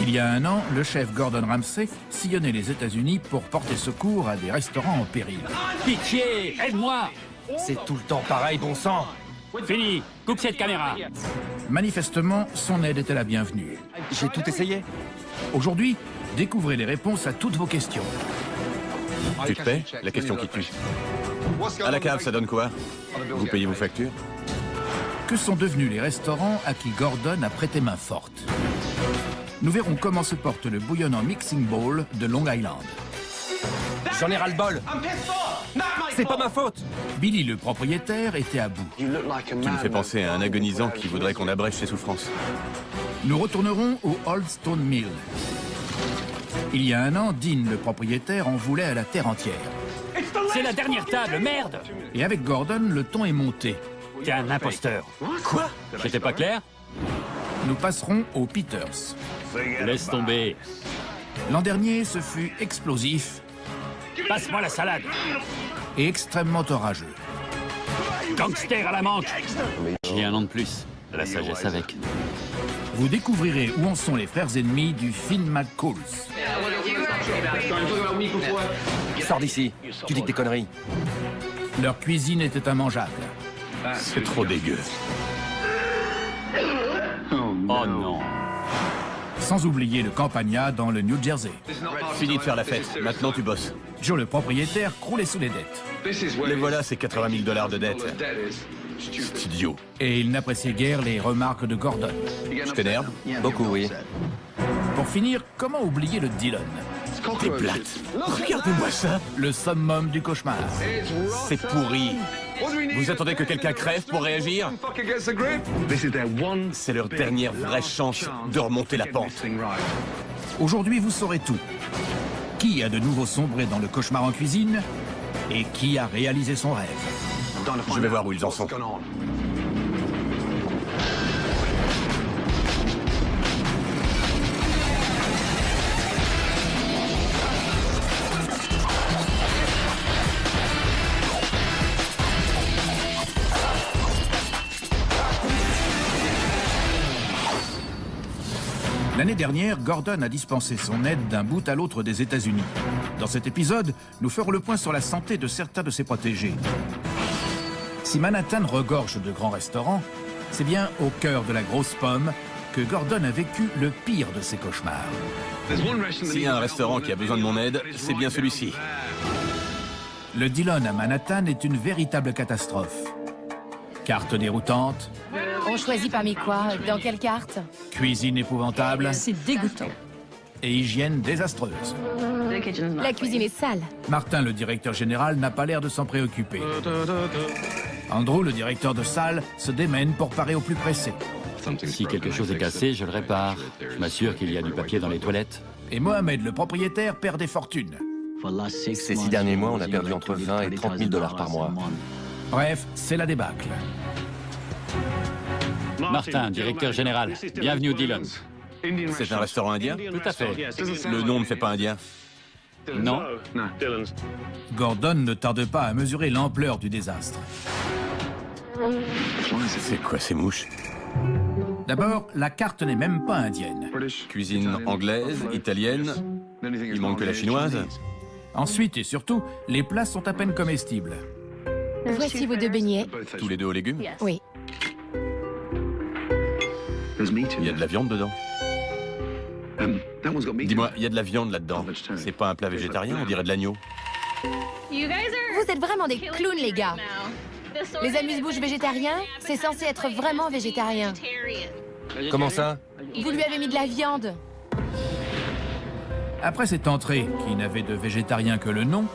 Il y a un an, le chef Gordon Ramsay sillonnait les États-Unis pour porter secours à des restaurants en péril. Pitié, aide-moi! C'est tout le temps pareil, bon sang. Fini, coupe cette caméra. Manifestement, son aide était la bienvenue. J'ai tout essayé. Aujourd'hui, découvrez les réponses à toutes vos questions. Tu te paies? La question qui tue. À la cave, ça donne quoi? Vous payez vos factures? Que sont devenus les restaurants à qui Gordon a prêté main forte? Nous verrons comment se porte le bouillonnant Mixing Bowl de Long Island. J'en ai ras-le-bol. C'est pas ma faute. Billy, le propriétaire, était à bout. Tu me fais penser à un agonisant qui voudrait qu'on abrège ses souffrances. Nous retournerons au Old Stone Mill. Il y a un an, Dean, le propriétaire, en voulait à la terre entière. C'est la dernière table, merde! Et avec Gordon, le ton est monté. T'es un imposteur. Quoi? J'étais pas clair? Nous passerons aux Peters. Laisse tomber. L'an dernier, ce fut explosif Passe-moi la salade. et extrêmement orageux. Gangster à la manche. J'ai un an de plus. De la sagesse avec. Vous découvrirez où en sont les frères ennemis du Finn McCool's. Sors d'ici. Tu dis que des conneries. Leur cuisine était immangeable. C'est trop dégueu. Oh non. Sans oublier le Campagna dans le New Jersey. Fini de faire la fête, maintenant tu bosses. Joe, le propriétaire, croulait sous les dettes. Les voilà, c'est 80 000 $ de dette. C'est idiot. Et il n'appréciait guère les remarques de Gordon. Je t'énerve? Beaucoup, oui. Pour finir, comment oublier le Dillon? T'es plate. Regardez-moi ça. Le summum du cauchemar. C'est pourri. Vous attendez que quelqu'un crève pour réagir? C'est leur dernière vraie chance de remonter la pente. Aujourd'hui, vous saurez tout. Qui a de nouveau sombré dans le cauchemar en cuisine et qui a réalisé son rêve? Je vais voir où ils en sont. L'année dernière, Gordon a dispensé son aide d'un bout à l'autre des États-Unis. Dans cet épisode, nous ferons le point sur la santé de certains de ses protégés. Si Manhattan regorge de grands restaurants, c'est bien au cœur de la grosse pomme que Gordon a vécu le pire de ses cauchemars. S'il y a un restaurant qui a besoin de mon aide, c'est bien celui-ci. Le Dillon à Manhattan est une véritable catastrophe. Carte déroutante, On choisit parmi quoi? Dans quelle carte? cuisine épouvantable C'est dégoûtant. et hygiène désastreuse. La cuisine est sale. Martin, le directeur général, n'a pas l'air de s'en préoccuper. Andrew, le directeur de salle, se démène pour parer au plus pressé. Si quelque chose est cassé, je le répare. Je m'assure qu'il y a du papier dans les toilettes. Et Mohamed, le propriétaire, perd des fortunes. Ces 6 derniers mois, on a perdu entre 20 et 30 000 $ par mois. Bref, c'est la débâcle. Martin, directeur général. Bienvenue au Dillon. C'est un restaurant indien? Tout à fait. Le nom ne fait pas indien. Non. Gordon ne tarde pas à mesurer l'ampleur du désastre. C'est quoi ces mouches? D'abord, la carte n'est même pas indienne. Cuisine anglaise, italienne. Il manque que la chinoise. Ensuite et surtout, les plats sont à peine comestibles. Voici vos 2 beignets. Tous les deux aux légumes. Oui. Il y a de la viande dedans. Dis-moi, il y a de la viande là-dedans. C'est pas un plat végétarien, on dirait de l'agneau. Vous êtes vraiment des clowns, les gars. Les amuse-bouches végétariens, c'est censé être vraiment végétarien. Comment ça? Vous lui avez mis de la viande. Après cette entrée, qui n'avait de végétarien que le nom,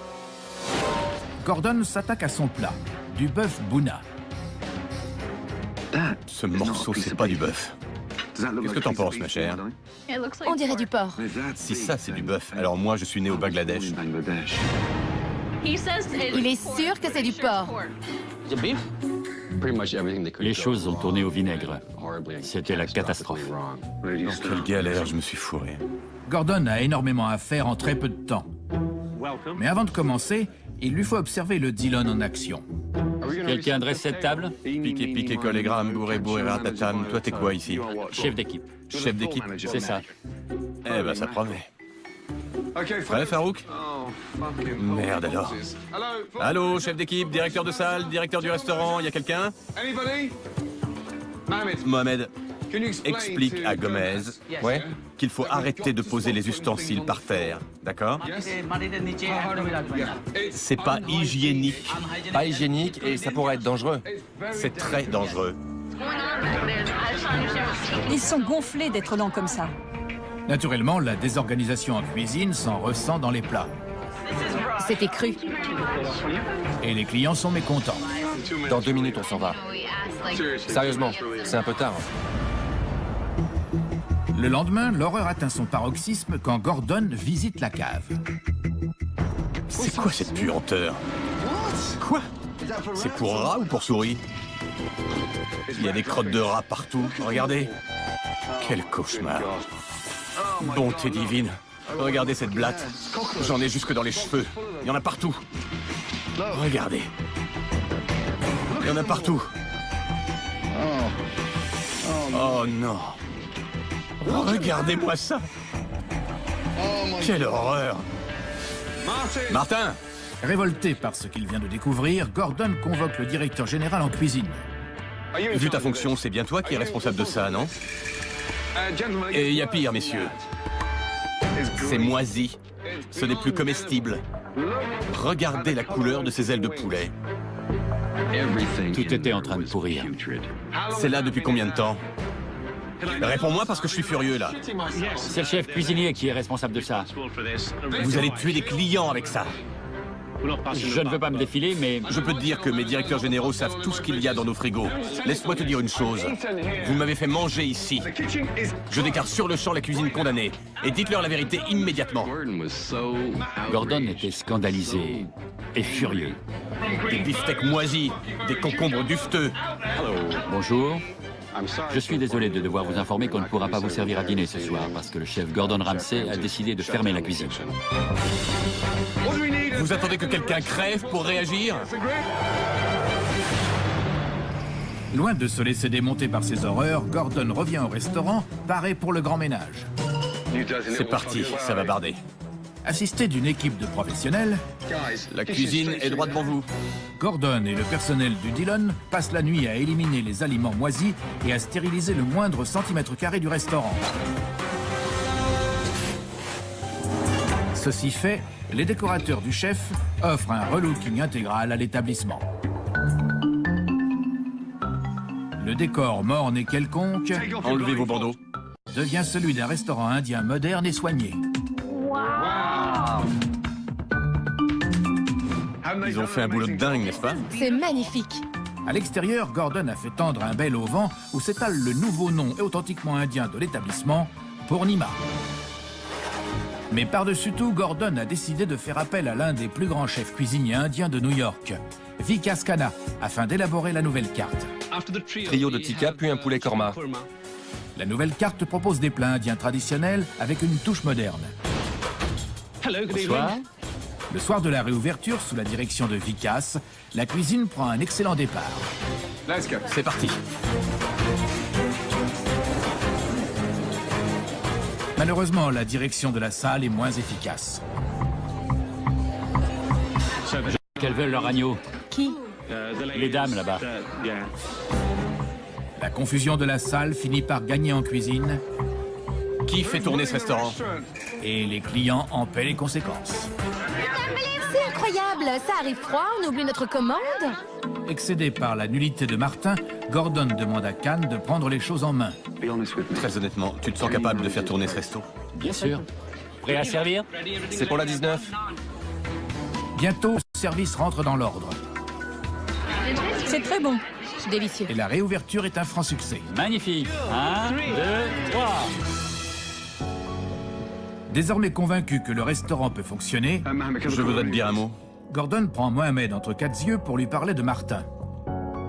Gordon s'attaque à son plat, du bœuf Bouna. Ce morceau, c'est pas du bœuf. Qu'est-ce que t'en penses, ma chère? On dirait du porc. Si ça, c'est du bœuf, alors moi, je suis né au Bangladesh. Il est sûr que c'est du porc. Les choses ont tourné au vinaigre. C'était la catastrophe. Quelle galère, je me suis fourré. Gordon a énormément à faire en très peu de temps. Mais avant de commencer, il lui faut observer le Dillon en action. Quelqu'un dresse cette table? Piqué, piqué, collégramme, bourré, bourré, ratatam. Toi, t'es quoi ici? Chef d'équipe. Chef d'équipe? C'est ça. Eh ben, ça promet. Prêt, Farouk? Merde alors. Allô, chef d'équipe, directeur de salle, directeur du restaurant, y a quelqu'un? Mohamed, explique à Gomez qu'il faut arrêter de poser les ustensiles par terre, d'accord? C'est pas hygiénique. Pas hygiénique et ça pourrait être dangereux. C'est très dangereux. Ils sont gonflés d'être lents comme ça. Naturellement, la désorganisation en cuisine s'en ressent dans les plats. C'était cru. Et les clients sont mécontents. Dans 2 minutes, on s'en va. Sérieusement, c'est un peu tard. Le lendemain, l'horreur atteint son paroxysme quand Gordon visite la cave. C'est quoi cette puanteur? Quoi? C'est pour rats ou pour souris? Il y a des crottes de rats partout, regardez. Quel cauchemar. Bonté divine. Regardez cette blatte. J'en ai jusque dans les cheveux. Il y en a partout. Regardez. Il y en a partout. Oh non. Regardez-moi ça. Quelle horreur. Martin! Révolté par ce qu'il vient de découvrir, Gordon convoque le directeur général en cuisine. Vu ta fonction, c'est bien toi qui es responsable de ça, non? Et il y a pire, messieurs. C'est moisi. Ce n'est plus comestible. Regardez la couleur de ces ailes de poulet. Tout était en train de pourrir. C'est là depuis combien de temps? Réponds-moi parce que je suis furieux, là. C'est le chef cuisinier qui est responsable de ça. Vous allez tuer des clients avec ça. Je ne veux pas me défiler, mais... Je peux te dire que mes directeurs généraux savent tout ce qu'il y a dans nos frigos. Laisse-moi te dire une chose. Vous m'avez fait manger ici. Je déclare sur le champ la cuisine condamnée. Et dites-leur la vérité immédiatement. Gordon était scandalisé et furieux. Des beefsteaks moisis, des concombres dufteux. Bonjour. Je suis désolé de devoir vous informer qu'on ne pourra pas vous servir à dîner ce soir parce que le chef Gordon Ramsay a décidé de fermer la cuisine. Vous attendez que quelqu'un crève pour réagir? Loin de se laisser démonter par ces horreurs, Gordon revient au restaurant, paré pour le grand ménage. C'est parti, ça va barder. Assisté d'une équipe de professionnels, La cuisine est droit devant vous. Gordon et le personnel du Dillon passent la nuit à éliminer les aliments moisis et à stériliser le moindre centimètre carré du restaurant. Ceci fait, les décorateurs du chef offrent un relooking intégral à l'établissement. Le décor morne et quelconque Enlevez vos bandeaux. devient celui d'un restaurant indien moderne et soigné. Ils ont fait un boulot de dingue, n'est-ce pas? C'est magnifique. À l'extérieur, Gordon a fait tendre un bel auvent où s'étale le nouveau nom authentiquement indien de l'établissement, Purnima. Mais par-dessus tout, Gordon a décidé de faire appel à l'un des plus grands chefs cuisiniers indiens de New York, Vikas Khanna, afin d'élaborer la nouvelle carte. Trio de tikka puis un poulet korma. La nouvelle carte propose des plats indiens traditionnels avec une touche moderne. Bonsoir. Le soir de la réouverture, sous la direction de Vikas, la cuisine prend un excellent départ. C'est parti. Malheureusement, la direction de la salle est moins efficace. Qu'elles veulent leur agneau. Qui? Les dames là-bas. La confusion de la salle finit par gagner en cuisine Qui fait tourner ce restaurant? et les clients en paient les conséquences. C'est incroyable. Ça arrive froid, on oublie notre commande. Excédé par la nullité de Martin, Gordon demande à Khan de prendre les choses en main. Très honnêtement, tu te sens capable de faire tourner ce resto? Bien sûr. Prêt à servir? C'est pour la 19. Bientôt, le service rentre dans l'ordre C'est très bon. Délicieux. et la réouverture est un franc succès. Magnifique. 1, 2, 3. Désormais convaincu que le restaurant peut fonctionner, Je voudrais te dire un mot. Gordon prend Mohamed entre quatre yeux pour lui parler de Martin.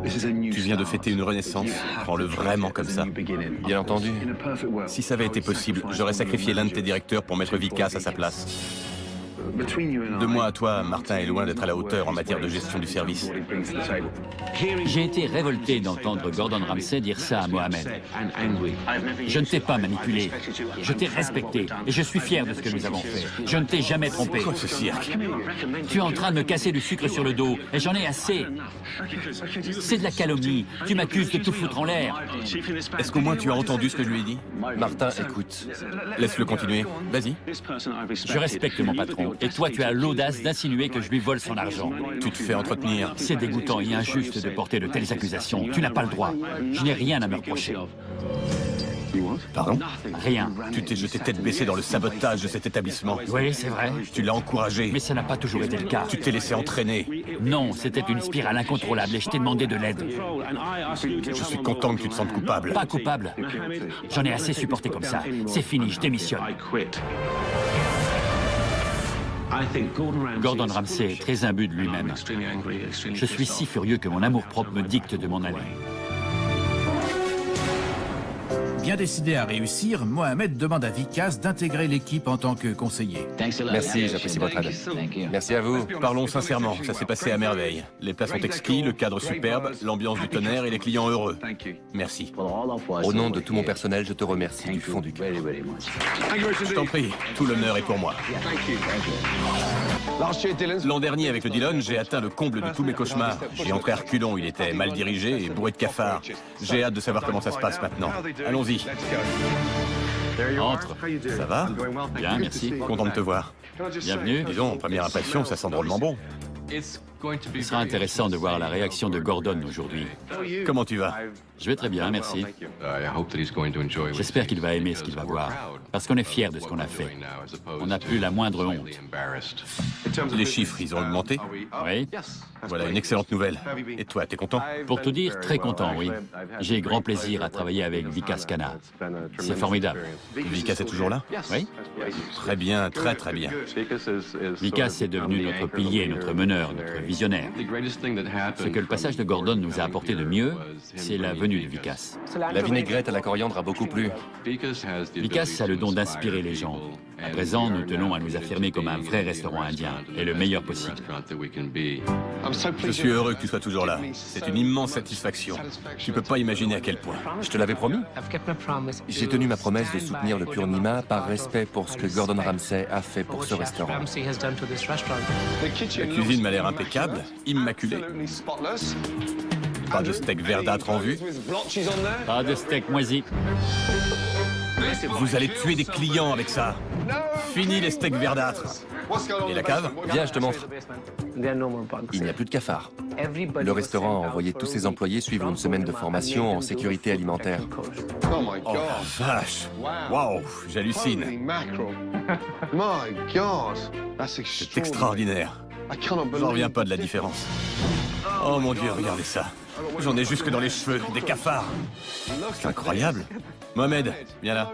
Tu viens de fêter une renaissance. Prends-le vraiment comme ça. Bien entendu. Si ça avait été possible, j'aurais sacrifié l'un de tes directeurs pour mettre Vikas à sa place. De moi à toi, Martin est loin d'être à la hauteur en matière de gestion du service. J'ai été révolté d'entendre Gordon Ramsay dire ça à Mohamed. Je ne t'ai pas manipulé. Je t'ai respecté et je suis fier de ce que nous avons fait. Je ne t'ai jamais trompé. Quoi ce cirque? Tu es en train de me casser du sucre sur le dos et j'en ai assez. C'est de la calomnie. Tu m'accuses de tout foutre en l'air. Est-ce qu'au moins tu as entendu ce que je lui ai dit? Martin, écoute. Laisse-le continuer. Vas-y. Je respecte mon patron et toi tu as l'audace d'insinuer que je lui vole son argent. Tu te fais entretenir. C'est dégoûtant et injuste de porter de telles accusations. Tu n'as pas le droit. Je n'ai rien à me reprocher. Pardon? Rien. Tu t'es jeté tête baissée dans le sabotage de cet établissement. Oui, c'est vrai. Tu l'as encouragé. Mais ça n'a pas toujours été le cas. Tu t'es laissé entraîner. Non, c'était une spirale incontrôlable et je t'ai demandé de l'aide. Je suis content que tu te sentes coupable. Pas coupable. J'en ai assez supporté comme ça. C'est fini, je démissionne. Gordon Ramsay est très imbu de lui-même. Je suis si furieux que mon amour-propre me dicte de m'en aller. Bien décidé à réussir, Mohamed demande à Vikas d'intégrer l'équipe en tant que conseiller. Merci, j'apprécie votre aide. Merci à vous. Parlons sincèrement, ça s'est passé à merveille. Les plats sont exquis, le cadre superbe, l'ambiance du tonnerre et les clients heureux. Merci. Au nom de tout mon personnel, je te remercie du fond du cœur. Je t'en prie, tout l'honneur est pour moi. L'an dernier, avec le Dillon, j'ai atteint le comble de tous mes cauchemars. J'ai entré à reculons, il était mal dirigé et bourré de cafards. J'ai hâte de savoir comment ça se passe maintenant. Allons-y. Entre. Ça va? Bien, merci. Content de te voir. Bienvenue. Disons, en première impression, ça sent drôlement bon. Ce sera intéressant de voir la réaction de Gordon aujourd'hui. Comment tu vas? Je vais très bien, merci. J'espère qu'il va aimer ce qu'il va voir, parce qu'on est fiers de ce qu'on a fait. On n'a plus la moindre honte. Les chiffres, ils ont augmenté? Oui. Voilà une excellente nouvelle. Et toi, t'es content? Pour tout dire, très content, oui. J'ai grand plaisir à travailler avec Vikas Khanna. C'est formidable. Vikas est toujours là? Oui. Très bien, très très bien. Vikas est devenu notre pilier, notre meneur, notre visionnaire. Ce que le passage de Gordon nous a apporté de mieux, c'est la venue de Vikas. La vinaigrette à la coriandre a beaucoup plu. Vikas a le don d'inspirer les gens. À présent, nous tenons à nous affirmer comme un vrai restaurant indien, et le meilleur possible. Je suis heureux que tu sois toujours là. C'est une immense satisfaction. Tu peux pas imaginer à quel point. Je te l'avais promis. J'ai tenu ma promesse de soutenir le Purnima par respect pour ce que Gordon Ramsay a fait pour ce restaurant. La cuisine m'a l'air impeccable, immaculée. Pas de steak verdâtre en vue. Pas de steak moisi. Vous allez tuer des clients avec ça. Fini les steaks verdâtres. Et la cave? Viens, je te montre. Il n'y a plus de cafards. Le restaurant a envoyé tous ses employés suivre une semaine de formation en sécurité alimentaire. Oh vache! Waouh, j'hallucine. C'est extraordinaire. J'en reviens pas de la différence. Oh mon Dieu, regardez ça. J'en ai jusque dans les cheveux, des cafards. C'est incroyable. Mohamed, viens là.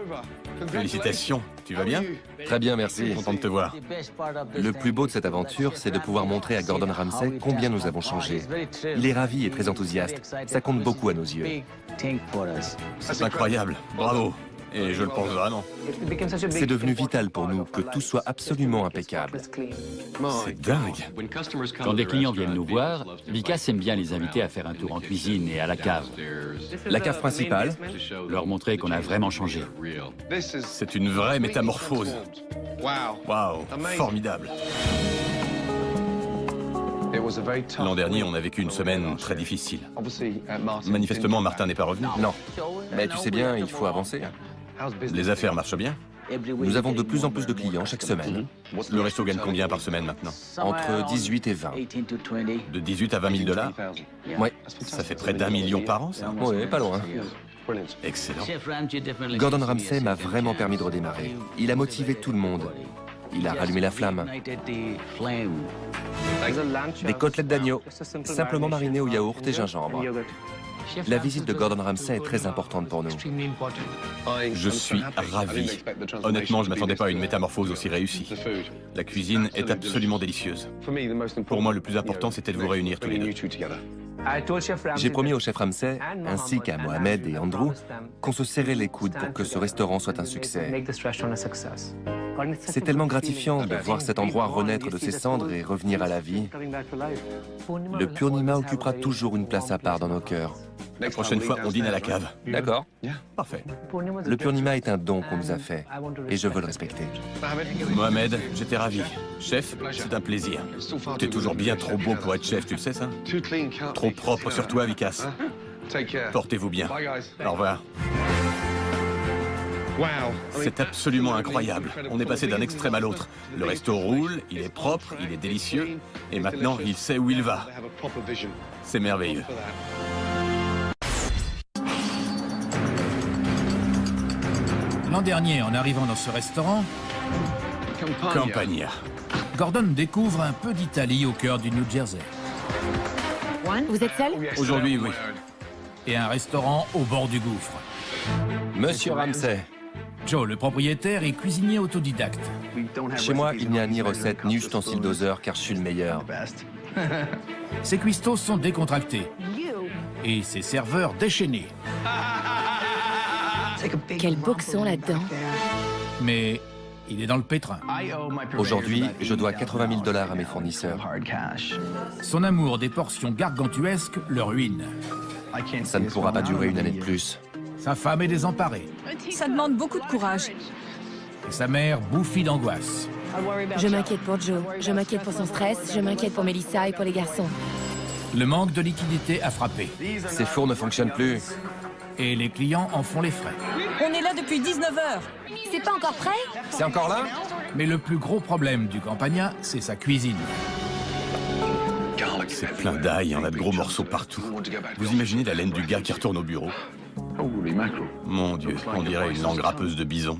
Félicitations, tu vas bien? Très bien, merci. Content de te voir. Le plus beau de cette aventure, c'est de pouvoir montrer à Gordon Ramsay combien nous avons changé. Il est ravi et très enthousiaste. Ça compte beaucoup à nos yeux. C'est incroyable, bravo. Et je le pense vraiment. C'est devenu vital pour nous que tout soit absolument impeccable. C'est dingue. Quand des clients viennent nous voir, Vikas aime bien les inviter à faire un tour en cuisine et à la cave. La cave principale, Leur montrer qu'on a vraiment changé. C'est une vraie métamorphose. Waouh, formidable. L'an dernier, on a vécu une semaine très difficile. Manifestement, Martin n'est pas revenu. non. Mais tu sais bien, il faut avancer. Les affaires marchent bien. Nous avons de plus en plus de clients chaque semaine. Le resto gagne combien par semaine maintenant? Entre 18 et 20. De 18 à 20 000 $? Oui. Ça fait près d'1 million par an, ça? Oui, pas loin. Excellent. Gordon Ramsay m'a vraiment permis de redémarrer. Il a motivé tout le monde. Il a rallumé la flamme. Des côtelettes d'agneau, simplement marinées au yaourt et gingembre. La visite de Gordon Ramsay est très importante pour nous. Je suis ravi. Honnêtement, je ne m'attendais pas à une métamorphose aussi réussie. La cuisine est absolument délicieuse. Pour moi, le plus important, c'était de vous réunir tous les deux. J'ai promis au chef Ramsay, ainsi qu'à Mohamed et Andrew, qu'on se serrait les coudes pour que ce restaurant soit un succès. C'est tellement gratifiant de voir cet endroit renaître de ses cendres et revenir à la vie. Le Purnima occupera toujours une place à part dans nos cœurs. La prochaine fois, on dîne à la cave. D'accord? Parfait. Le Purnima est un don qu'on nous a fait, et je veux le respecter. Mohamed, j'étais ravi. Chef, c'est un plaisir. T'es toujours bien trop beau pour être chef, tu le sais ça? Trop propre sur toi, Vikas. Portez-vous bien. Au revoir. C'est absolument incroyable. On est passé d'un extrême à l'autre. Le resto roule, il est propre, il est délicieux, et maintenant il sait où il va. C'est merveilleux. L'an dernier, en arrivant dans ce restaurant, Campania. Gordon découvre un peu d'Italie au cœur du New Jersey. Vous êtes seul? Aujourd'hui, oui. Et un restaurant au bord du gouffre. Monsieur Ramsey, Joe, le propriétaire, est cuisinier autodidacte. chez moi, il n'y a ni recette ni ustensile doseur, car je suis le meilleur. Ses cuistots sont décontractés. Et ses serveurs déchaînés. Quel boxon là-dedans. Mais il est dans le pétrin. Aujourd'hui, je dois 80 000 $ à mes fournisseurs. Son amour des portions gargantuesques le ruine. Ça ne pourra pas durer une année de plus. Sa femme est désemparée. Ça demande beaucoup de courage. Et sa mère bouffie d'angoisse. Je m'inquiète pour Joe. Je m'inquiète pour son stress. Je m'inquiète pour Melissa et pour les garçons. Le manque de liquidité a frappé. Ces fours ne fonctionnent plus. Et les clients en font les frais. On est là depuis 19 heures. C'est pas encore prêt? C'est encore là? Mais le plus gros problème du Campania, c'est sa cuisine. C'est plein d'ail, il y en a de gros morceaux partout. Vous imaginez la laine du gars qui retourne au bureau? Mon Dieu, on dirait une langue râpeuse de bison.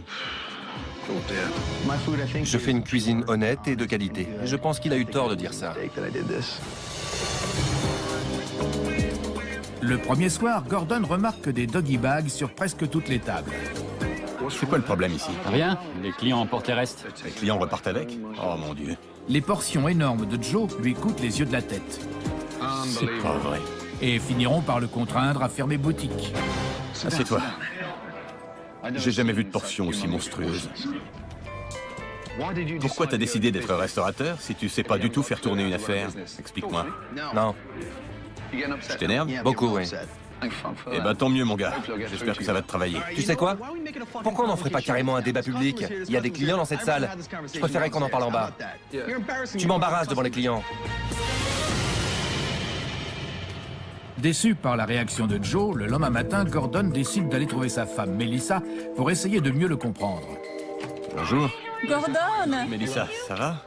Je fais une cuisine honnête et de qualité. Je pense qu'il a eu tort de dire ça. Le premier soir, Gordon remarque des doggy bags sur presque toutes les tables. C'est quoi le problème ici? Rien, les clients emportent les restes. Les clients repartent avec? Oh mon Dieu. Les portions énormes de Joe lui coûtent les yeux de la tête. C'est pas vrai. Et finiront par le contraindre à fermer boutique. Assieds-toi. J'ai jamais vu de portion aussi monstrueuse. Pourquoi t'as décidé d'être restaurateur si tu sais pas du tout faire tourner une affaire? Explique-moi. Non, Je t'énerve? beaucoup, oui. Eh ben tant mieux mon gars. J'espère que ça va te travailler. Tu sais quoi? Pourquoi on n'en ferait pas carrément un débat public? Il y a des clients dans cette salle. Je préférais qu'on en parle en bas. Tu m'embarrasses devant les clients. Déçu par la réaction de Joe, le lendemain matin, Gordon décide d'aller trouver sa femme, Melissa, pour essayer de mieux le comprendre. Bonjour. Gordon! Mélissa, ça va?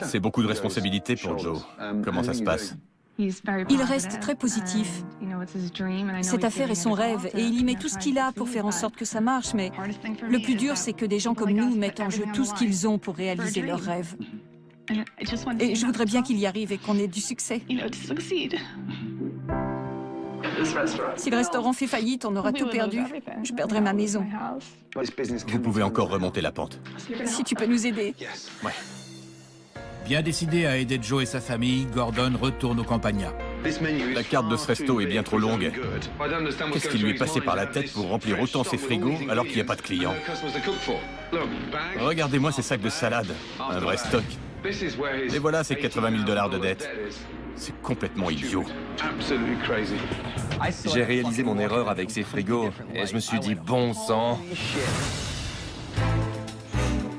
C'est beaucoup de responsabilités pour Joe. Comment ça se passe? Il reste très positif. Cette affaire est son rêve et il y met tout ce qu'il a pour faire en sorte que ça marche, mais le plus dur, c'est que des gens comme nous mettent en jeu tout ce qu'ils ont pour réaliser leurs rêves. Et je voudrais bien qu'il y arrive et qu'on ait du succès. Si le restaurant fait faillite, on aura tout perdu. Je perdrai ma maison. Vous pouvez encore remonter la pente. Si tu peux nous aider. Ouais. Bien décidé à aider Joe et sa famille, Gordon retourne au Campania. La carte de ce resto est bien trop longue. Qu'est-ce qui lui est passé par la tête pour remplir autant ses frigos alors qu'il n'y a pas de clients? Regardez-moi ces sacs de salade. Un vrai stock. Et voilà ces 80 000 $ de dette. C'est complètement idiot. J'ai réalisé mon erreur avec ces frigos et je me suis dit, bon sang.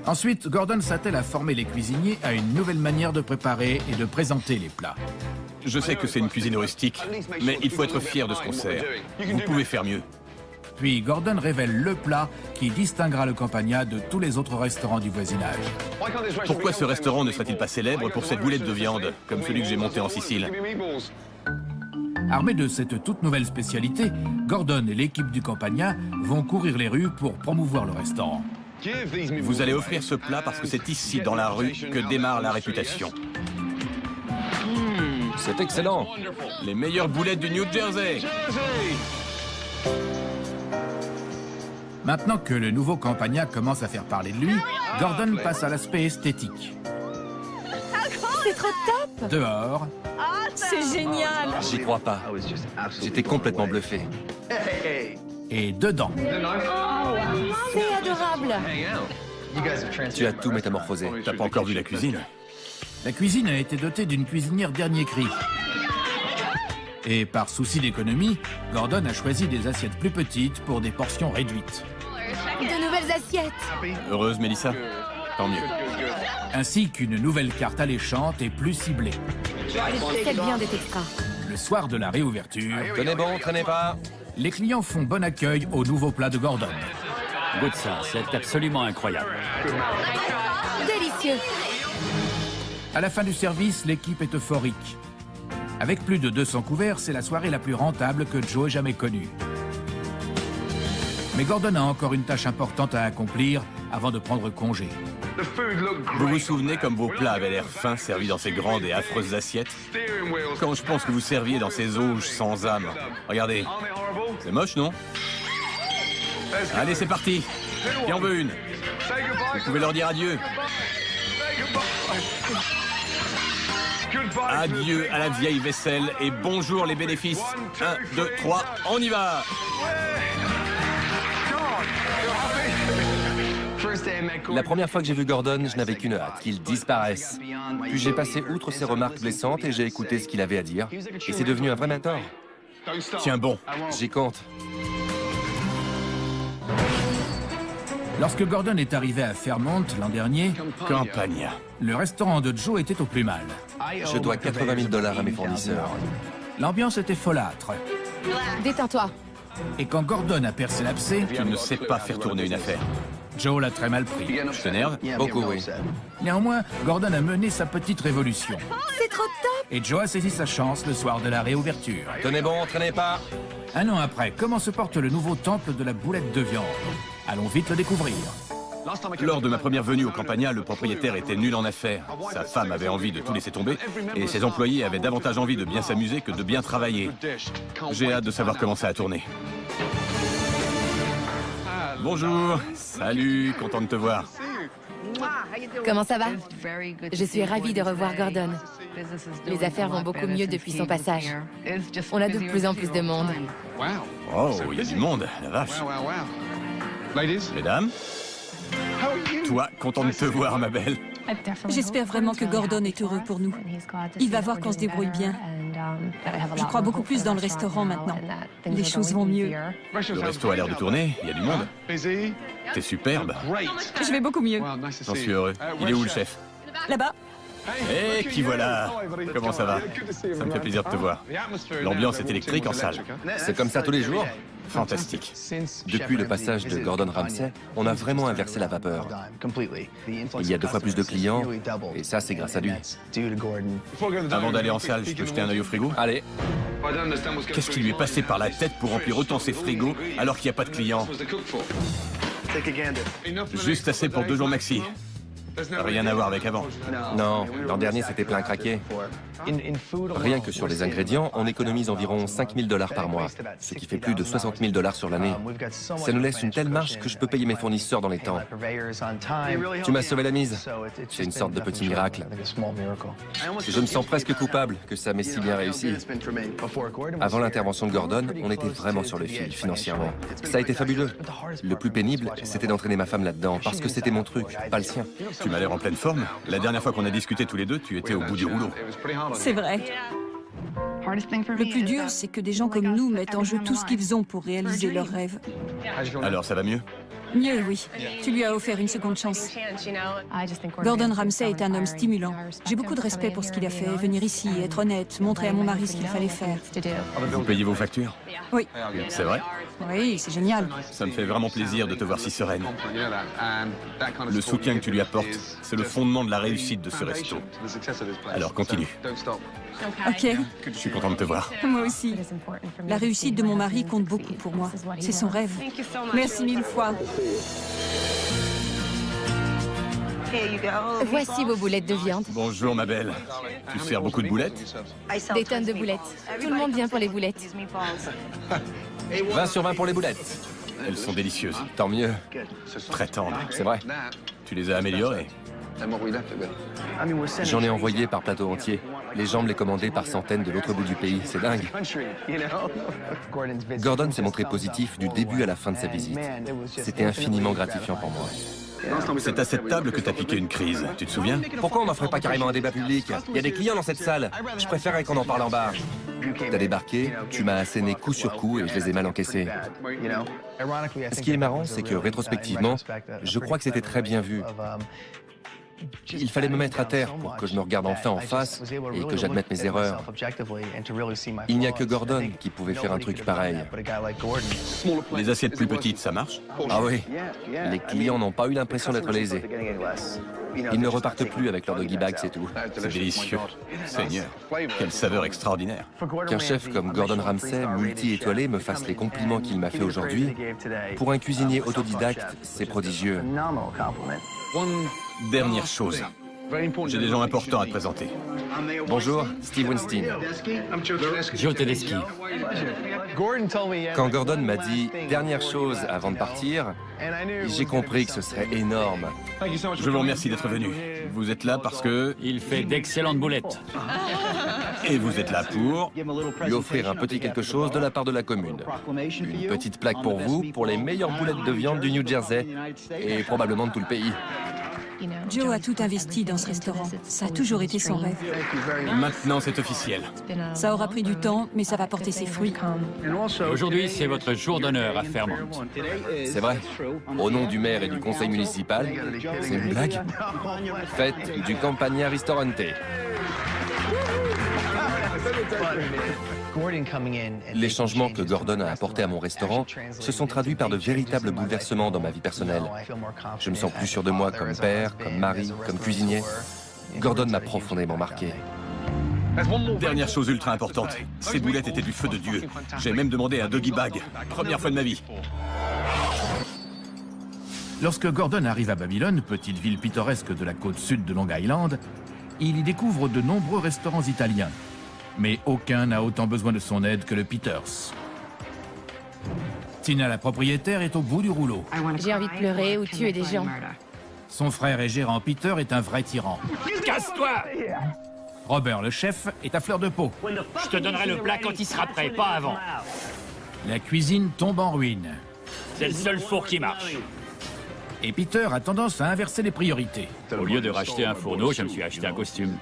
Ensuite, Gordon s'attelle à former les cuisiniers à une nouvelle manière de préparer et de présenter les plats. Je sais que c'est une cuisine rustique, mais il faut être fier de ce qu'on sert. Vous pouvez faire mieux. Puis Gordon révèle le plat qui distinguera le Campania de tous les autres restaurants du voisinage. Pourquoi ce restaurant ne serait-il pas célèbre pour cette boulette de viande, comme celui que j'ai monté en Sicile? Armés de cette toute nouvelle spécialité, Gordon et l'équipe du Campania vont courir les rues pour promouvoir le restaurant. Vous allez offrir ce plat parce que c'est ici, dans la rue, que démarre la réputation. C'est excellent. Les meilleures boulettes du New Jersey. Maintenant que le nouveau Campania commence à faire parler de lui, Gordon passe à l'aspect esthétique. C'est trop top! Dehors, C'est génial! J'y crois pas. J'étais complètement bluffé. et dedans. C'est adorable! Tu as tout métamorphosé. T'as pas encore vu la cuisine? La cuisine a été dotée d'une cuisinière dernier cri. Et par souci d'économie, Gordon a choisi des assiettes plus petites pour des portions réduites. De nouvelles assiettes. Heureuse, Mélissa? Tant mieux. Ainsi qu'une nouvelle carte alléchante et plus ciblée. C'est bien d'être extra. Le soir de la réouverture, Tenez bon, traînez pas. les clients font bon accueil au nouveau plat de Gordon. Goûte ça, c'est absolument incroyable. Délicieux. À la fin du service, l'équipe est euphorique. Avec plus de 200 couverts, c'est la soirée la plus rentable que Joe ait jamais connue. Mais Gordon a encore une tâche importante à accomplir avant de prendre congé. Vous vous souvenez comme vos plats avaient l'air fins servis dans ces grandes et affreuses assiettes? Quand je pense que vous serviez dans ces auges sans âme. Regardez. C'est moche, non? Allez, c'est parti. Qui en veut une? Vous pouvez leur dire adieu. Adieu à la vieille vaisselle et bonjour les bénéfices. 1, 2, 3, on y va! La première fois que j'ai vu Gordon, je n'avais qu'une hâte, qu'il disparaisse. Puis j'ai passé outre ses remarques blessantes et j'ai écouté ce qu'il avait à dire. Et c'est devenu un vrai mentor. Tiens bon. J'y compte. Lorsque Gordon est arrivé à Fairmont l'an dernier, Campagna. le restaurant de Joe était au plus mal. Je dois 80 000 $ à mes fournisseurs. L'ambiance était folâtre. Détends-toi. Et quand Gordon a percé l'abcès, Tu ne sais pas faire tourner une affaire. Joe l'a très mal pris. Je t'énerve? Beaucoup, oui. Néanmoins, Gordon a mené sa petite révolution. C'est trop top. Et Joe a saisi sa chance le soir de la réouverture. Tenez bon, traînez pas. Un an après, comment se porte le nouveau temple de la boulette de viande? Allons vite le découvrir. Lors de ma première venue au Campagna, le propriétaire était nul en affaires. Sa femme avait envie de tout laisser tomber et ses employés avaient davantage envie de bien s'amuser que de bien travailler. J'ai hâte de savoir comment ça a tourné. Bonjour, salut, content de te voir. Comment ça va? Je suis ravie de revoir Gordon. Les affaires vont beaucoup mieux depuis son passage. On a de plus en plus de monde. Oh, il y a du monde, la vache. Mesdames, toi, content de te voir, ma belle. J'espère vraiment que Gordon est heureux pour nous. Il va voir qu'on se débrouille bien. Je crois beaucoup plus dans le restaurant maintenant. Les choses vont mieux. Le resto a l'air de tourner, il y a du monde. T'es superbe. Je vais beaucoup mieux. J'en suis heureux. Il est où le chef? Là-bas. Eh, qui voilà? Comment ça va? Ça me fait plaisir de te voir. L'ambiance est électrique en salle. C'est comme ça tous les jours. Fantastique. Depuis le passage de Gordon Ramsay, on a vraiment inversé la vapeur. Il y a 2 fois plus de clients, et ça, c'est grâce à lui. Avant d'aller en salle, je peux jeter un œil au frigo? Allez, Qu'est-ce qui lui est passé par la tête pour remplir autant ses frigos alors qu'il n'y a pas de clients? Juste assez pour 2 jours maxi. Rien à voir avec avant. non, l'an dernier, c'était plein craqué. Rien que sur les ingrédients, on économise environ 5 000 $ par mois, ce qui fait plus de 60 000 $ sur l'année. Ça nous laisse une telle marge que je peux payer mes fournisseurs dans les temps. Tu m'as sauvé la mise. C'est une sorte de petit miracle. Je me sens presque coupable que ça m'ait si bien réussi. Avant l'intervention de Gordon, on était vraiment sur le fil financièrement. Ça a été fabuleux. Le plus pénible, c'était d'entraîner ma femme là-dedans, parce que c'était mon truc, pas le sien. Tu m'as l'air en pleine forme. La dernière fois qu'on a discuté tous les deux, tu étais au bout du rouleau. C'est vrai. Le plus dur, c'est que des gens comme nous mettent en jeu tout ce qu'ils ont pour réaliser leurs rêves. Alors, ça va mieux? Mieux, oui. Tu lui as offert une seconde chance. Gordon Ramsay est un homme stimulant. J'ai beaucoup de respect pour ce qu'il a fait. Venir ici, être honnête, montrer à mon mari ce qu'il fallait faire. Vous payez vos factures? Oui. C'est vrai? Oui, c'est génial. Ça me fait vraiment plaisir de te voir si sereine. Le soutien que tu lui apportes, c'est le fondement de la réussite de ce resto. Alors continue. Ok, Je suis content de te voir. moi aussi. La réussite de mon mari compte beaucoup pour moi. C'est son rêve. Merci 1000 fois. Voici vos boulettes de viande. Bonjour ma belle. Tu sers beaucoup de boulettes? Des tonnes de boulettes. Tout le monde vient pour les boulettes. 20 sur 20 pour les boulettes. Elles sont délicieuses. Tant mieux. Très tendres. C'est vrai. Tu les as améliorées. J'en ai envoyé par plateau entier. Les gens me les commandaient par centaines de l'autre bout du pays. C'est dingue. Gordon s'est montré positif du début à la fin de sa visite. C'était infiniment gratifiant pour moi. C'est à cette table que t'as piqué une crise, tu te souviens? Pourquoi on n'en ferait pas carrément un débat public? Il y a des clients dans cette salle. Je préférerais qu'on en parle en bar. T'as débarqué, tu m'as asséné coup sur coup et je les ai mal encaissés. Ce qui est marrant, c'est que rétrospectivement, je crois que c'était très bien vu. Il fallait me mettre à terre pour que je me regarde enfin en face et que j'admette mes erreurs. Il n'y a que Gordon qui pouvait faire un truc pareil. Les assiettes plus petites, ça marche? Ah oui, les clients n'ont pas eu l'impression d'être lésés. Ils ne repartent plus avec leur doggy bag, c'est tout. C'est délicieux. Seigneur, quelle saveur extraordinaire. Qu'un chef comme Gordon Ramsay, multi-étoilé, me fasse les compliments qu'il m'a fait aujourd'hui, pour un cuisinier autodidacte, c'est prodigieux. Dernière chose. J'ai des gens importants à te présenter. Bonjour, Steve Weinstein. Joe Tedeschi. Quand Gordon m'a dit « dernière chose avant de partir », j'ai compris que ce serait énorme. Je vous remercie d'être venu. Vous êtes là parce que... Il fait d'excellentes boulettes. Et vous êtes là pour... Lui offrir un petit quelque chose de la part de la commune. Une petite plaque pour vous, pour les meilleures boulettes de viande du New Jersey, et probablement de tout le pays. Joe a tout investi dans ce restaurant. Ça a toujours été son rêve. Maintenant, c'est officiel. Ça aura pris du temps, mais ça va porter ses fruits. Aujourd'hui, c'est votre jour d'honneur à Fairmont. C'est vrai. Au nom du maire et du conseil municipal, c'est une blague. Fête du Campagna Ristorante. Les changements que Gordon a apportés à mon restaurant se sont traduits par de véritables bouleversements dans ma vie personnelle. Je me sens plus sûr de moi comme père, comme mari, comme cuisinier. Gordon m'a profondément marqué. Dernière chose ultra importante. Ces boulettes étaient du feu de Dieu. J'ai même demandé un doggy bag. Première fois de ma vie. Lorsque Gordon arrive à Babylone, petite ville pittoresque de la côte sud de Long Island, il y découvre de nombreux restaurants italiens. Mais aucun n'a autant besoin de son aide que le Peters. Tina, la propriétaire, est au bout du rouleau. J'ai envie de pleurer ou tuer des gens. Son frère et gérant Peter est un vrai tyran. Casse-toi! Robert, le chef, est à fleur de peau. Je te donnerai le plat quand il sera prêt, pas avant. La cuisine tombe en ruine. C'est le seul four qui marche. Et Peter a tendance à inverser les priorités. Au lieu de racheter un fourneau, je me suis acheté un costume.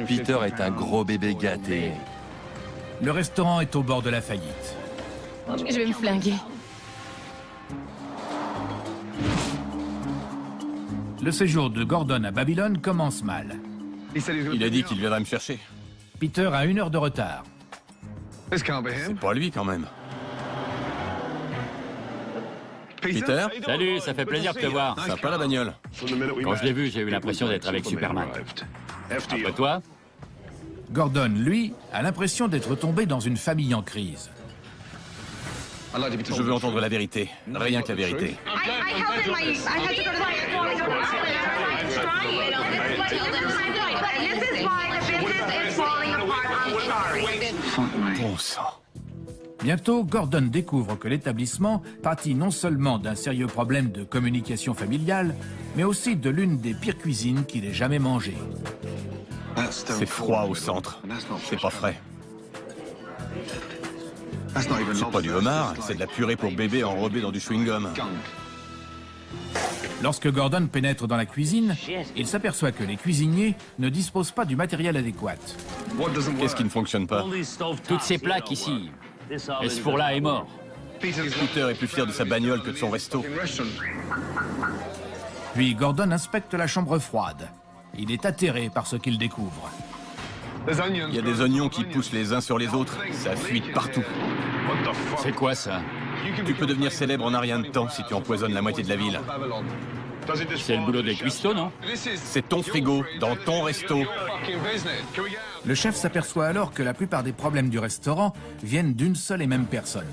Peter est un gros bébé gâté. Le restaurant est au bord de la faillite. Je vais me flinguer. Le séjour de Gordon à Babylone commence mal. Il a dit qu'il viendrait me chercher. Peter a 1 heure de retard. C'est pas lui quand même. Peter? Salut, ça fait plaisir de te voir. Sympa la bagnole. Quand je l'ai vu, j'ai eu l'impression d'être avec Superman. Après toi? Gordon, lui, a l'impression d'être tombé dans une famille en crise. Je veux entendre la vérité. Rien que la vérité. Bon sang. Bientôt, Gordon découvre que l'établissement pâtit non seulement d'un sérieux problème de communication familiale, mais aussi de l'une des pires cuisines qu'il ait jamais mangées. C'est froid au centre. C'est pas frais. C'est pas du homard, c'est de la purée pour bébé enrobée dans du chewing-gum. Lorsque Gordon pénètre dans la cuisine, il s'aperçoit que les cuisiniers ne disposent pas du matériel adéquat. Qu'est-ce qui ne fonctionne pas? Toutes ces plaques ici. Et ce four-là est mort. Peter est plus fier de sa bagnole que de son resto. Puis Gordon inspecte la chambre froide. Il est atterré par ce qu'il découvre. Il y a des oignons qui poussent les uns sur les autres. Ça fuite partout. C'est quoi ça? Tu peux devenir célèbre en un rien de temps si tu empoisonnes la moitié de la ville. C'est le boulot des cuistots, non? C'est ton frigo, dans ton resto. Le chef s'aperçoit alors que la plupart des problèmes du restaurant viennent d'une seule et même personne.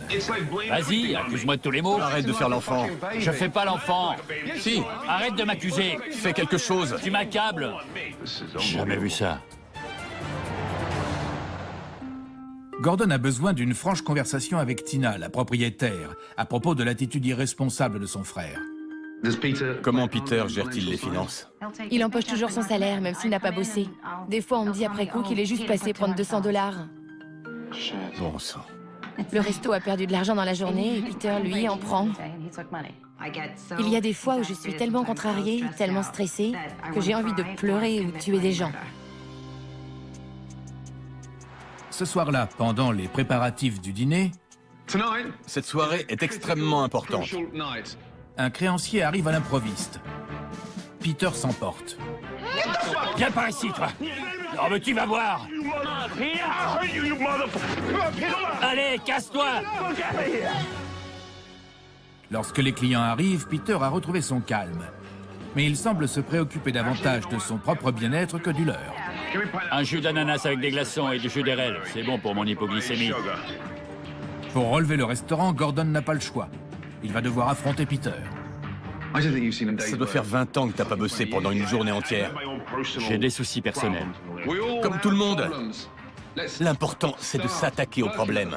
Vas-y, accuse-moi de tous les mots. Arrête de faire l'enfant. Je fais pas l'enfant. Si, Arrête de m'accuser. fais quelque chose. Tu m'accables. J'ai jamais vu ça. Gordon a besoin d'une franche conversation avec Tina, la propriétaire, à propos de l'attitude irresponsable de son frère. Comment Peter gère-t-il les finances? Il empoche toujours son salaire, même s'il n'a pas bossé. Des fois, on me dit après coup qu'il est juste passé prendre $200. Bon sang. Le resto a perdu de l'argent dans la journée et Peter, lui, en prend. Il y a des fois où je suis tellement contrariée, tellement stressée, que j'ai envie de pleurer ou de tuer des gens. Ce soir-là, pendant les préparatifs du dîner, Cette soirée est extrêmement importante. un créancier arrive à l'improviste. Peter s'emporte. Viens par ici, toi. Oh, mais tu vas voir. Allez, casse-toi. Lorsque les clients arrivent, Peter a retrouvé son calme. Mais il semble se préoccuper davantage de son propre bien-être que du leur. Un jus d'ananas avec des glaçons et du jus d'érel. C'est bon pour mon hypoglycémie. Pour relever le restaurant, Gordon n'a pas le choix. Il va devoir affronter Peter. Ça doit faire 20 ans que t'as pas bossé pendant une journée entière. J'ai des soucis personnels. Comme tout le monde. L'important, c'est de s'attaquer au problème.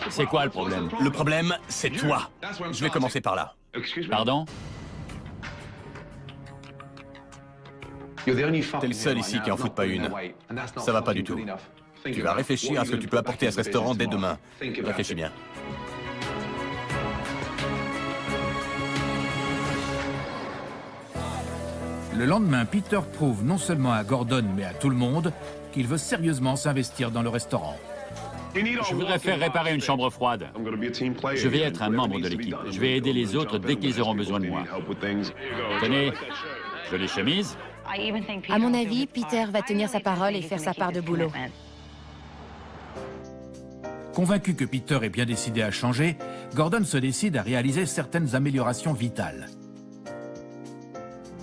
C'est quoi le problème? Le problème, c'est toi. Je vais commencer par là. Pardon? T'es le seul ici qui en fout pas une. Ça va pas du tout. Tu vas réfléchir à ce que tu peux apporter à ce restaurant dès demain. Réfléchis bien. Le lendemain, Peter prouve non seulement à Gordon, mais à tout le monde, qu'il veut sérieusement s'investir dans le restaurant. Je voudrais faire réparer une chambre froide. Je vais être un membre de l'équipe. Je vais aider les autres dès qu'ils auront besoin de moi. Tenez, jolie chemise. À mon avis, Peter va tenir sa parole et faire sa part de boulot. Convaincu que Peter est bien décidé à changer, Gordon se décide à réaliser certaines améliorations vitales.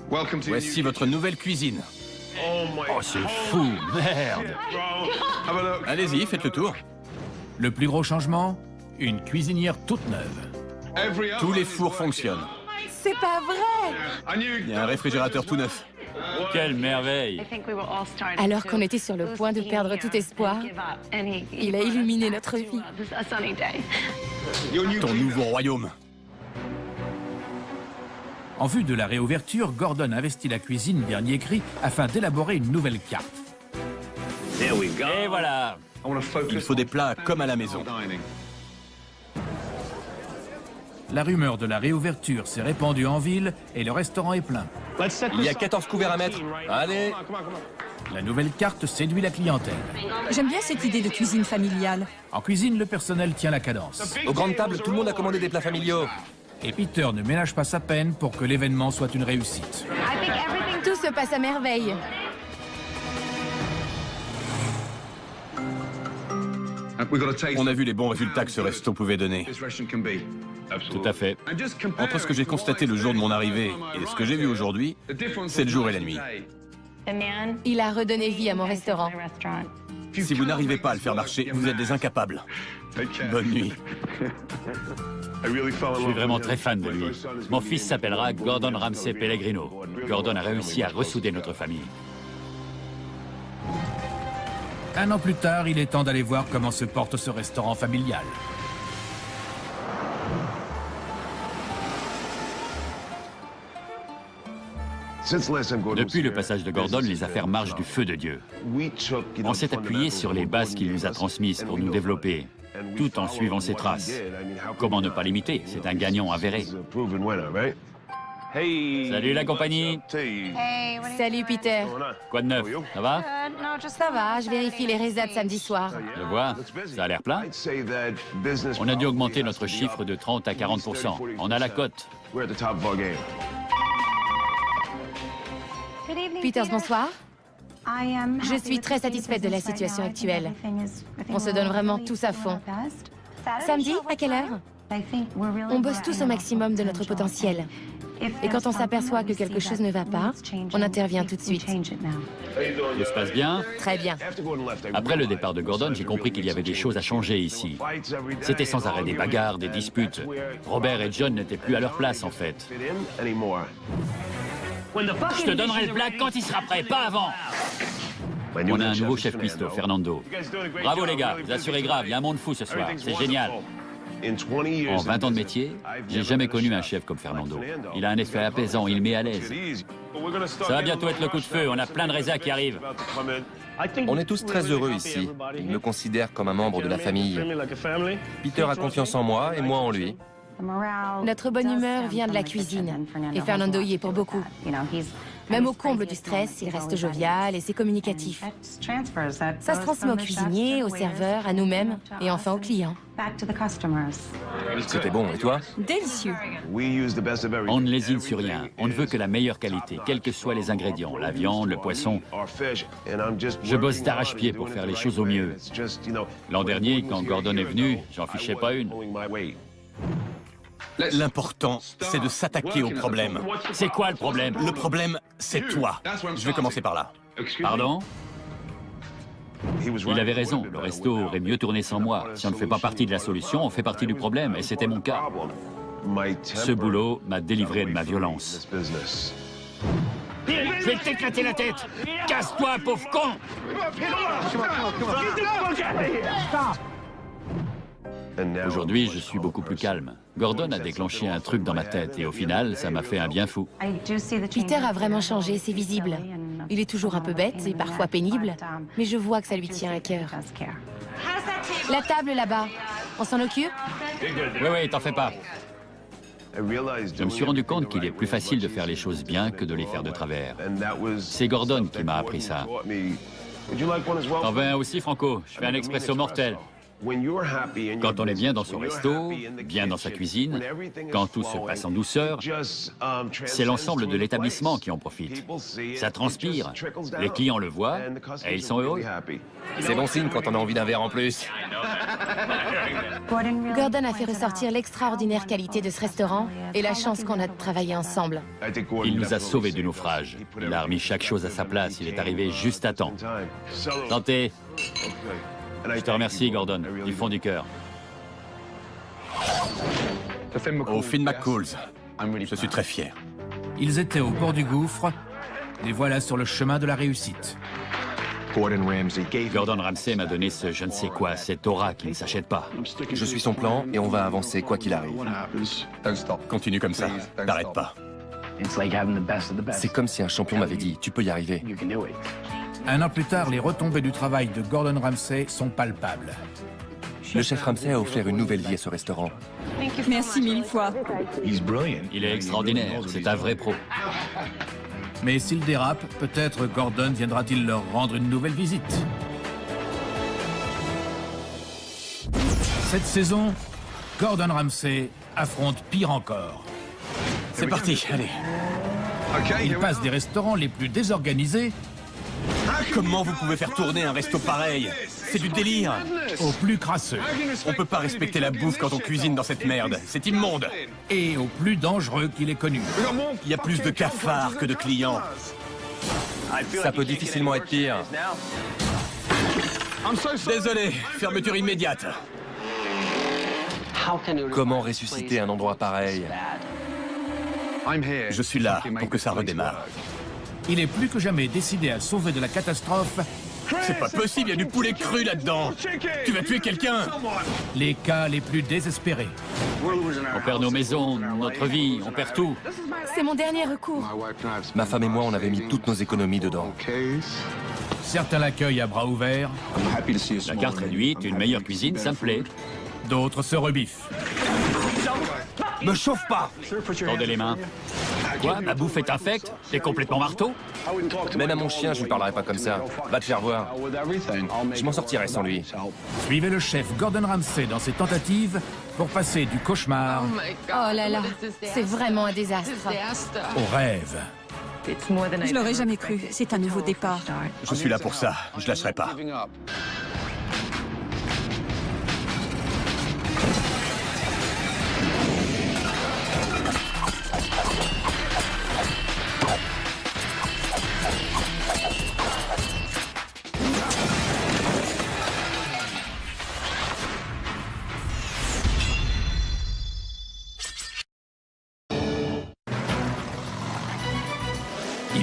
Voici votre nouvelle cuisine. Oh, c'est fou, merde. Allez-y, faites le tour. Le plus gros changement, une cuisinière toute neuve. Tous les fours fonctionnent. C'est pas vrai! Il y a un réfrigérateur tout neuf. Quelle merveille. Alors qu'on était sur le point de perdre tout espoir, il a illuminé notre vie. Ton nouveau royaume. En vue de la réouverture, Gordon investit la cuisine dernier cri afin d'élaborer une nouvelle carte. Et voilà. Il faut des plats comme à la maison. La rumeur de la réouverture s'est répandue en ville et le restaurant est plein. Il y a 14 couverts à mettre. Allez. La nouvelle carte séduit la clientèle. J'aime bien cette idée de cuisine familiale. En cuisine, le personnel tient la cadence. Aux grandes tables, tout le monde a commandé des plats familiaux. Et Peter ne ménage pas sa peine pour que l'événement soit une réussite. Tout se passe à merveille. On a vu les bons résultats que ce resto pouvait donner. Tout à fait. Entre ce que j'ai constaté le jour de mon arrivée et ce que j'ai vu aujourd'hui, c'est le jour et la nuit. Il a redonné vie à mon restaurant. Si vous n'arrivez pas à le faire marcher, vous êtes des incapables. Bonne nuit. Je suis vraiment très fan de lui. Mon fils s'appellera Gordon Ramsay Pellegrino. Gordon a réussi à ressouder notre famille. Un an plus tard, il est temps d'aller voir comment se porte ce restaurant familial. Depuis le passage de Gordon, les affaires marchent du feu de Dieu. On s'est appuyé sur les bases qu'il nous a transmises pour nous développer, tout en suivant ses traces. Comment ne pas l'imiter? C'est un gagnant avéré. Salut la compagnie. Salut Peter. Quoi de neuf? Ça va? Ça va, je vérifie les résas de samedi soir. Je vois, ça a l'air plein. On a dû augmenter notre chiffre de 30 à 40%. On a la cote. Peters, bonsoir. Je suis très satisfaite de la situation actuelle. On se donne vraiment tous à fond. Samedi, à quelle heure? On bosse tous au maximum de notre potentiel. Et quand on s'aperçoit que quelque chose ne va pas, on intervient tout de suite. Tout se passe bien? Très bien. Après le départ de Gordon, j'ai compris qu'il y avait des choses à changer ici. C'était sans arrêt des bagarres, des disputes. Robert et John n'étaient plus à leur place, en fait. Je te donnerai le plat quand il sera prêt, pas avant. On a un nouveau chef cuistot, Fernando. Bravo les gars, vous assurez grave, il y a un monde fou ce soir. C'est génial. En 20 ans de métier, j'ai jamais connu un chef comme Fernando. Il a un effet apaisant, il met à l'aise. Ça va bientôt être le coup de feu, on a plein de résas qui arrivent. On est tous très heureux ici. Il me considère comme un membre de la famille. Peter a confiance en moi et moi en lui. Notre bonne humeur vient de la cuisine, et Fernando y est pour beaucoup. Même au comble du stress, il reste jovial et c'est communicatif. Ça se transmet aux cuisiniers, aux serveurs, à nous-mêmes et enfin aux clients. C'était bon, et toi? Délicieux. On ne lésine sur rien, on ne veut que la meilleure qualité, quels que soient les ingrédients, la viande, le poisson. Je bosse d'arrache-pied pour faire les choses au mieux. L'an dernier, quand Gordon est venu, j'en fichais pas une. L'important, c'est de s'attaquer au problème. C'est quoi le problème? Le problème, c'est toi. Je vais commencer par là. Pardon? Il avait raison, le resto aurait mieux tourné sans moi. Si on ne fait pas partie de la solution, on fait partie du problème, et c'était mon cas. Ce boulot m'a délivré de ma violence. Je vais t'éclater la tête! Casse-toi, pauvre con! Aujourd'hui, je suis beaucoup plus calme. Gordon a déclenché un truc dans ma tête et au final, ça m'a fait un bien fou. Peter a vraiment changé, c'est visible. Il est toujours un peu bête et parfois pénible, mais je vois que ça lui tient à cœur. La table là-bas, on s'en occupe? Oui, t'en fais pas. Je me suis rendu compte qu'il est plus facile de faire les choses bien que de les faire de travers. C'est Gordon qui m'a appris ça. T'en veux un aussi, Franco? Je fais un expresso mortel. Quand on est bien dans son resto, bien dans sa cuisine, quand tout se passe en douceur, c'est l'ensemble de l'établissement qui en profite. Ça transpire, les clients le voient et ils sont heureux. C'est bon signe quand on a envie d'un verre en plus. Gordon a fait ressortir l'extraordinaire qualité de ce restaurant et la chance qu'on a de travailler ensemble. Il nous a sauvés du naufrage. Il a remis chaque chose à sa place, il est arrivé juste à temps. Santé. Je te remercie, Gordon, du fond du cœur. Au Finn McCool's, je suis très fier. Ils étaient au bord du gouffre, les voilà sur le chemin de la réussite. Gordon Ramsay m'a donné ce je ne sais quoi, cette aura qui ne s'achète pas. Je suis son plan et on va avancer quoi qu'il arrive. Continue comme ça, t'arrêtes pas. C'est comme si un champion m'avait dit « tu peux y arriver ». Un an plus tard, les retombées du travail de Gordon Ramsay sont palpables. Le chef Ramsay a offert une nouvelle vie à ce restaurant. Merci mille fois. Il est extraordinaire, c'est un vrai pro. Mais s'il dérape, peut-être Gordon viendra-t-il leur rendre une nouvelle visite. Cette saison, Gordon Ramsay affronte pire encore. C'est parti, allez. Il passe des restaurants les plus désorganisés Comment vous pouvez faire tourner un resto pareil? C'est du délire. aux plus crasseux On peut pas respecter la bouffe quand on cuisine dans cette merde. C'est immonde. et aux plus dangereux qu'il ait connus. Il y a plus de cafards que de clients. Ça peut difficilement être pire. Désolé, fermeture immédiate. Comment ressusciter un endroit pareil? Je suis là pour que ça redémarre. Il est plus que jamais décidé à sauver de la catastrophe C'est pas possible, il y a du poulet cru là-dedans. Tu vas tuer quelqu'un. les cas les plus désespérés. On perd nos maisons, notre vie, on perd tout. C'est mon dernier recours. Ma femme et moi, on avait mis toutes nos économies dedans. Certains l'accueillent à bras ouverts, La carte réduite, une meilleure cuisine, ça me plaît. d'autres se rebiffent. Me chauffe pas! Tendez les mains. Quoi? Ma bouffe est infecte? T'es complètement marteau? Même à mon chien, je lui parlerai pas comme ça. Va te faire voir. Je m'en sortirai sans lui. Suivez le chef Gordon Ramsay dans ses tentatives pour passer du cauchemar Oh là là, c'est vraiment un désastre. au rêve. Je l'aurais jamais cru. C'est un nouveau départ. Je suis là pour ça, je lâcherai pas.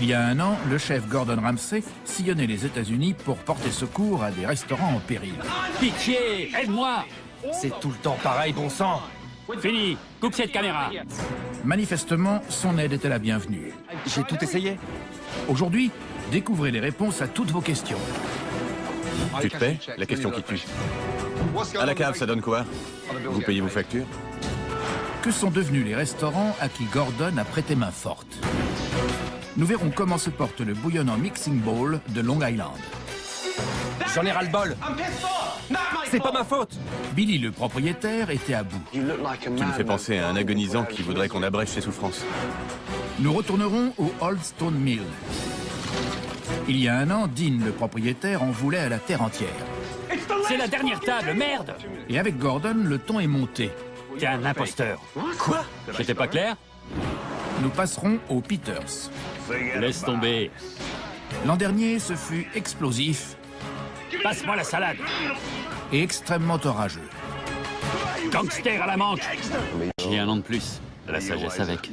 Il y a un an, le chef Gordon Ramsay sillonnait les États-Unis pour porter secours à des restaurants en péril. Pitié, aide-moi! C'est tout le temps pareil, bon sang. Fini, coupe cette caméra. Manifestement, son aide était la bienvenue. J'ai tout essayé. Aujourd'hui, découvrez les réponses à toutes vos questions. Tu te paies? La question qui tue. À la cave, ça donne quoi? Vous payez vos factures? Que sont devenus les restaurants à qui Gordon a prêté main forte? Nous verrons comment se porte le bouillonnant Mixing Bowl de Long Island. J'en ai ras-le-bol. C'est pas ma faute. Billy, le propriétaire, était à bout. Tu me fais penser à un agonisant qui voudrait qu'on abrège ses souffrances. Nous retournerons au Old Stone Mill. Il y a un an, Dean, le propriétaire, en voulait à la terre entière. C'est la dernière table, merde. Et avec Gordon, le ton est monté. T'es un imposteur. Quoi? J'étais pas clair? Nous passerons aux Peters. Laisse tomber. L'an dernier, ce fut explosif Passe-moi la salade. et extrêmement orageux. Gangster à la manque. J'ai un an de plus. La sagesse avec.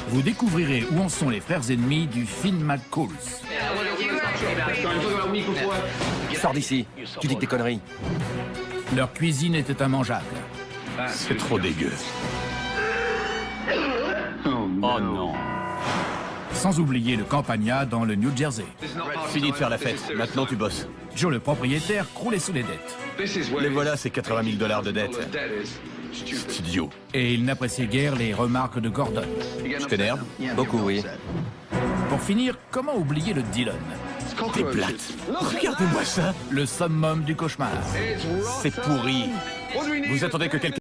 Vous découvrirez où en sont les frères ennemis du Finn McCool. Sors d'ici. Tu dis que des conneries. Leur cuisine était immangeable. C'est trop dégueu. Oh non. Sans oublier le Campagna dans le New Jersey. Fini de faire la fête. Maintenant, tu bosses. Joe, le propriétaire, croulait sous les dettes. Les voilà, ces 80 000 $ de dette. C'est idiot. Et il n'appréciait guère les remarques de Gordon. Je t'énerve? Beaucoup, oui. Pour finir, comment oublier le Dillon? T'es plate. Regardez-moi ça. Le summum du cauchemar. C'est pourri. Vous attendez que quelqu'un